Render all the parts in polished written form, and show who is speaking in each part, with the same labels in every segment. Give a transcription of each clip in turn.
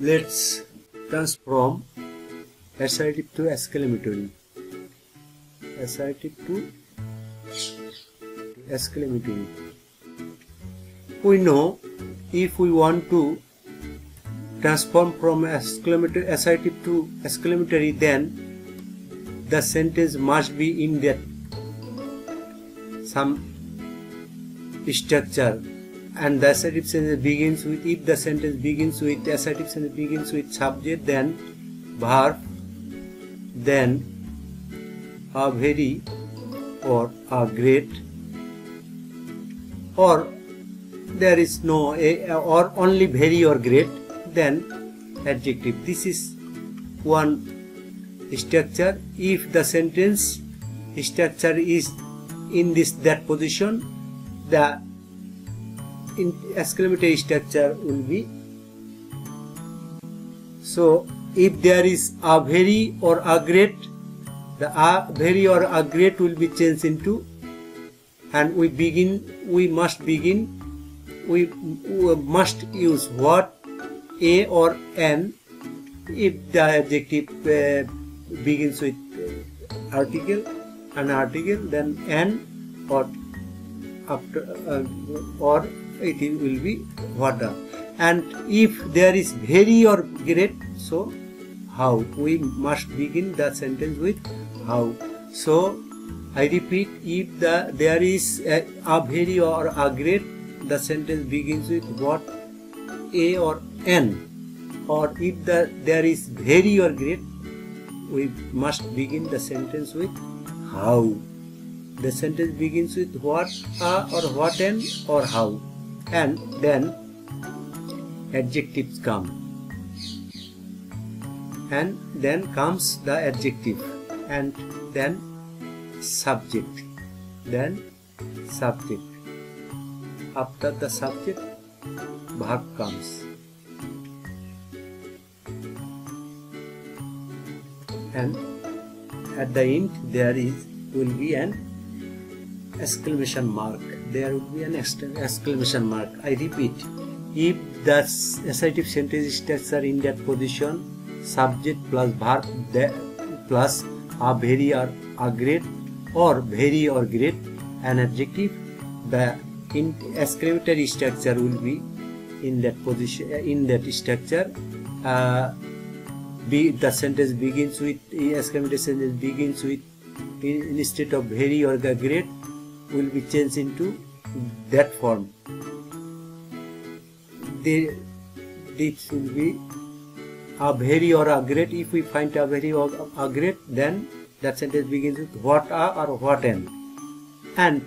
Speaker 1: Let's transform assertive to exclamatory. Assertive to exclamatory. We know if we want to transform from assertive to exclamatory, then the sentence must be in that some structure, and the assertive sentence begins with, if the sentence begins with, the assertive sentence begins with subject, then verb, then a very or a great, or there is no or only very or great, then adjective. This is one structure. If the sentence structure is in that position, the exclamatory structure will be. So if there is a very or a great, the a very or a great will be changed into, and we must use what, a or n. If the adjective begins with article, then n, or after or it will be what. And if there is very or great, so how, we must begin the sentence with how. So I repeat, if there is a very or a great, the sentence begins with what, a or n. Or if there is very or great, we must begin the sentence with how. The sentence begins with what, or what, n, or how, and then adjectives come, and then comes the adjective, and then subject, after the subject verb comes, and at the end there will be an exclamation mark. There will be an exclamation mark. I repeat, if the assertive sentence structure in that position, subject plus verb plus a very or a great, or very or great, an adjective, the exclamatory structure will be in that position, in that structure. The sentence begins with, exclamatory sentence begins with, instead of very or great, will be changed into that form. This will be a very or a great. If we find a very or a great, then that sentence begins with what or what n. And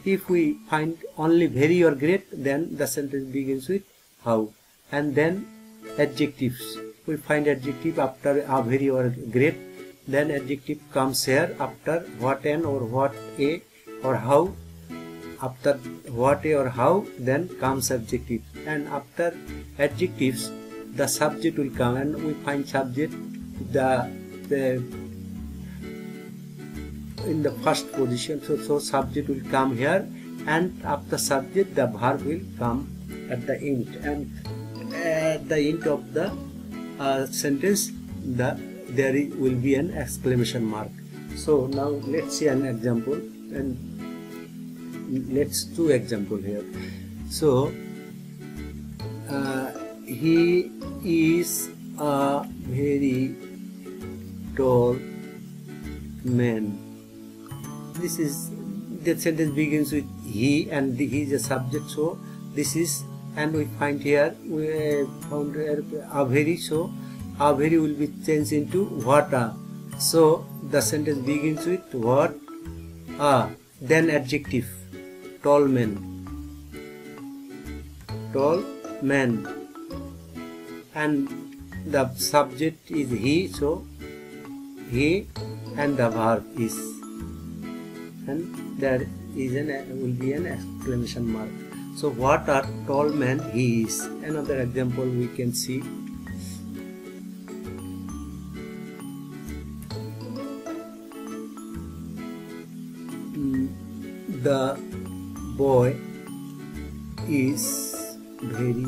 Speaker 1: if we find only very or great, then the sentence begins with how. And then adjectives. We find adjective after a very or great, then adjective comes here after what n or what a or how. After what a or how, then comes adjective, and after adjectives the subject will come, and we find subject in the first position. So subject will come here, and after subject the verb will come at the end, and at the end of the sentence there will be an exclamation mark. So now let's see an example, and let's do example here. So he is a very tall man. This is, the sentence begins with he, and he is a subject, so this is, and we find here, we found a very, so a very will be changed into what a. So the sentence begins with what a, then adjective, tall man, and the subject is he, so he, and the verb is, and there is will be an exclamation mark. So what a tall man he is. Another example we can see. The boy is very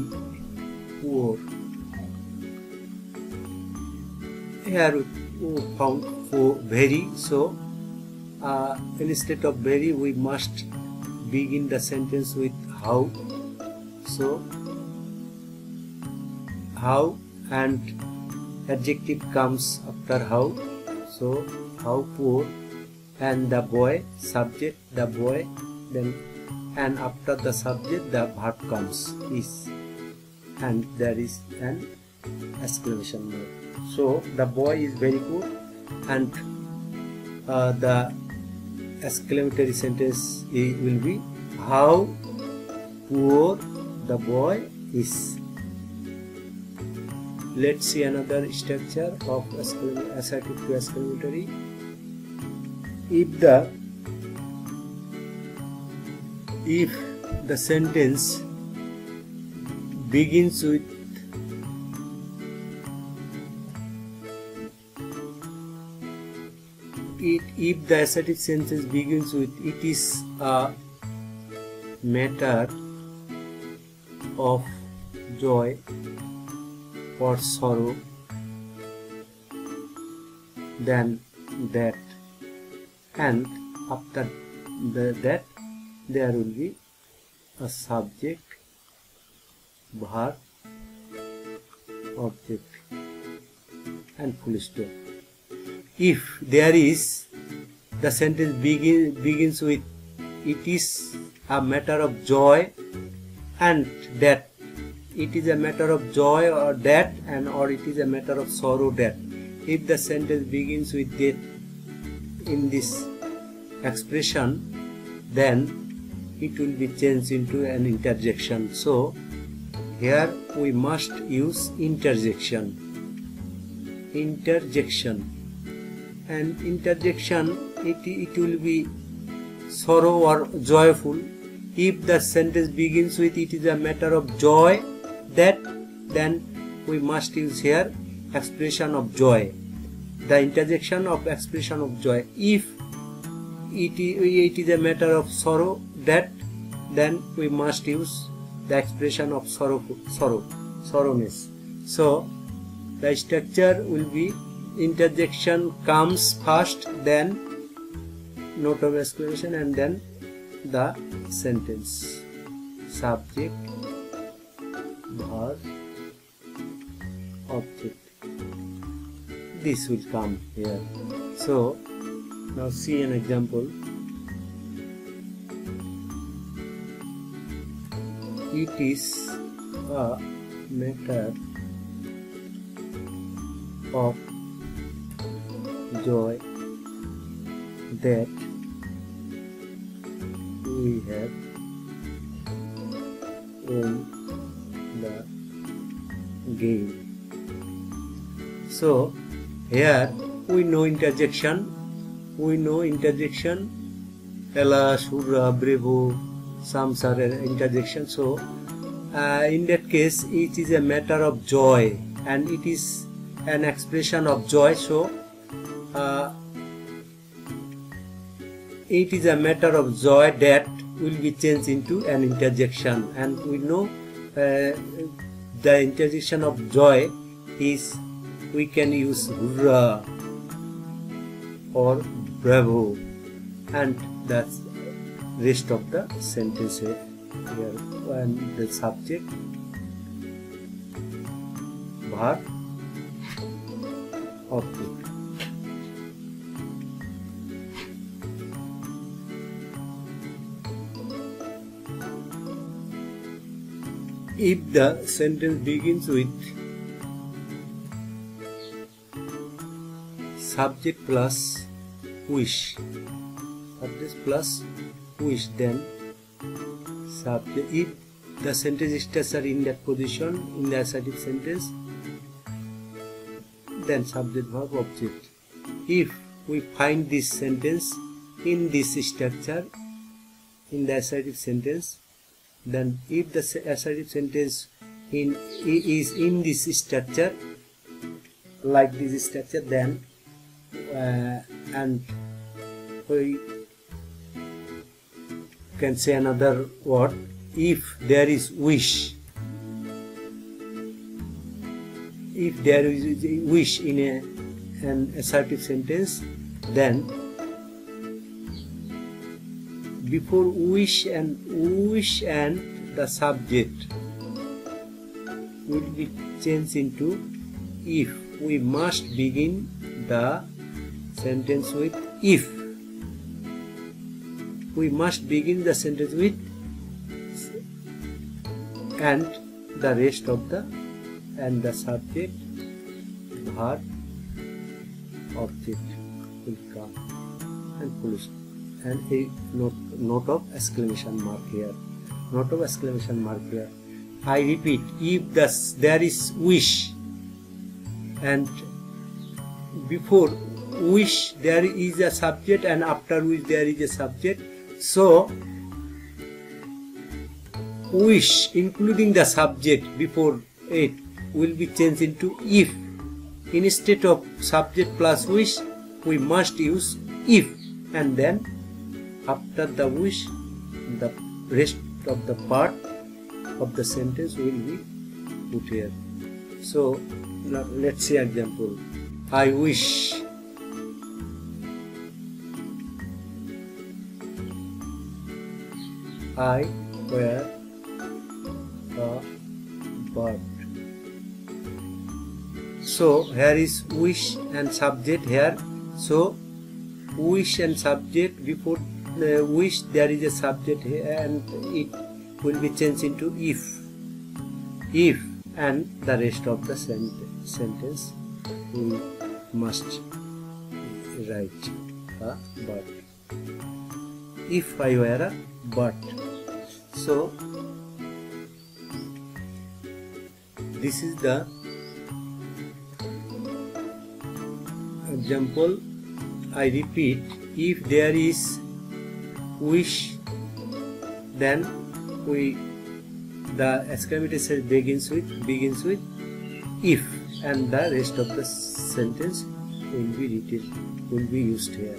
Speaker 1: poor. here we found for very, so instead of very we must begin the sentence with how. So how, and adjective comes after how. So how poor, and the boy, subject the boy, then and after the subject the verb comes is, and there is an exclamation mark. So the boy is very poor, and the exclamatory sentence will be how poor the boy is. Let's see another structure of assertive to exclamatory. If the sentence begins with if the assertive sentence begins with it is a matter of joy or sorrow, then that, and after that there will be a subject, verb, object, and full stop. If there is the sentence begins with it is a matter of joy and that, it is a matter of joy or that, and or it is a matter of sorrow that. If the sentence begins with that in this expression, then it will be changed into an interjection. So here we must use interjection. And interjection, it will be sorrow or joyful. If the sentence begins with it is a matter of joy that, then we must use here expression of joy, the interjection of expression of joy. If it is a matter of sorrow that, then we must use the expression of sorrowness. So the structure will be interjection comes first, then note of exclamation, and then the sentence, subject, verb, object. This will come here. So now see an example. It is a matter of joy that we have won the game. So here we know interjection. Alas, hurrah, bravo, some are interjection. So in that case it is a matter of joy and it is an expression of joy. So it is a matter of joy that will be changed into an interjection, and we know the interjection of joy is we can use hurrah or bravo, and that's rest of the sentence here, and the subject, verb, object. If the sentence begins with subject plus wish, then subject. If the sentence structure in that position in the assertive sentence, then subject, verb, object. If we find this sentence in this structure in the assertive sentence, then if the assertive sentence is in this structure, like this structure, then and we can say another word. If there is wish, in an assertive sentence, then before wish and the subject will be changed into if. We must begin the sentence with if. We must begin the sentence with and the rest of the and the subject, verb, object will come, and police, and a note of exclamation mark here. Note of exclamation mark here. I repeat, if there is wish and before wish there is a subject and after wish there is a subject, so wish including the subject before it will be changed into if. Instead of subject plus wish, we must use if, and then after the wish the rest of the part of the sentence will be put here. So now let's see example. I wish I were a bird. So here is wish and subject here. So wish and subject, before wish there is a subject here and it will be changed into if. If, and the rest of the sentence we must write a bird. If I were a bird. So this is the example. I repeat, if there is wish, then the exclamation begins with if, and the rest of the sentence will be used here.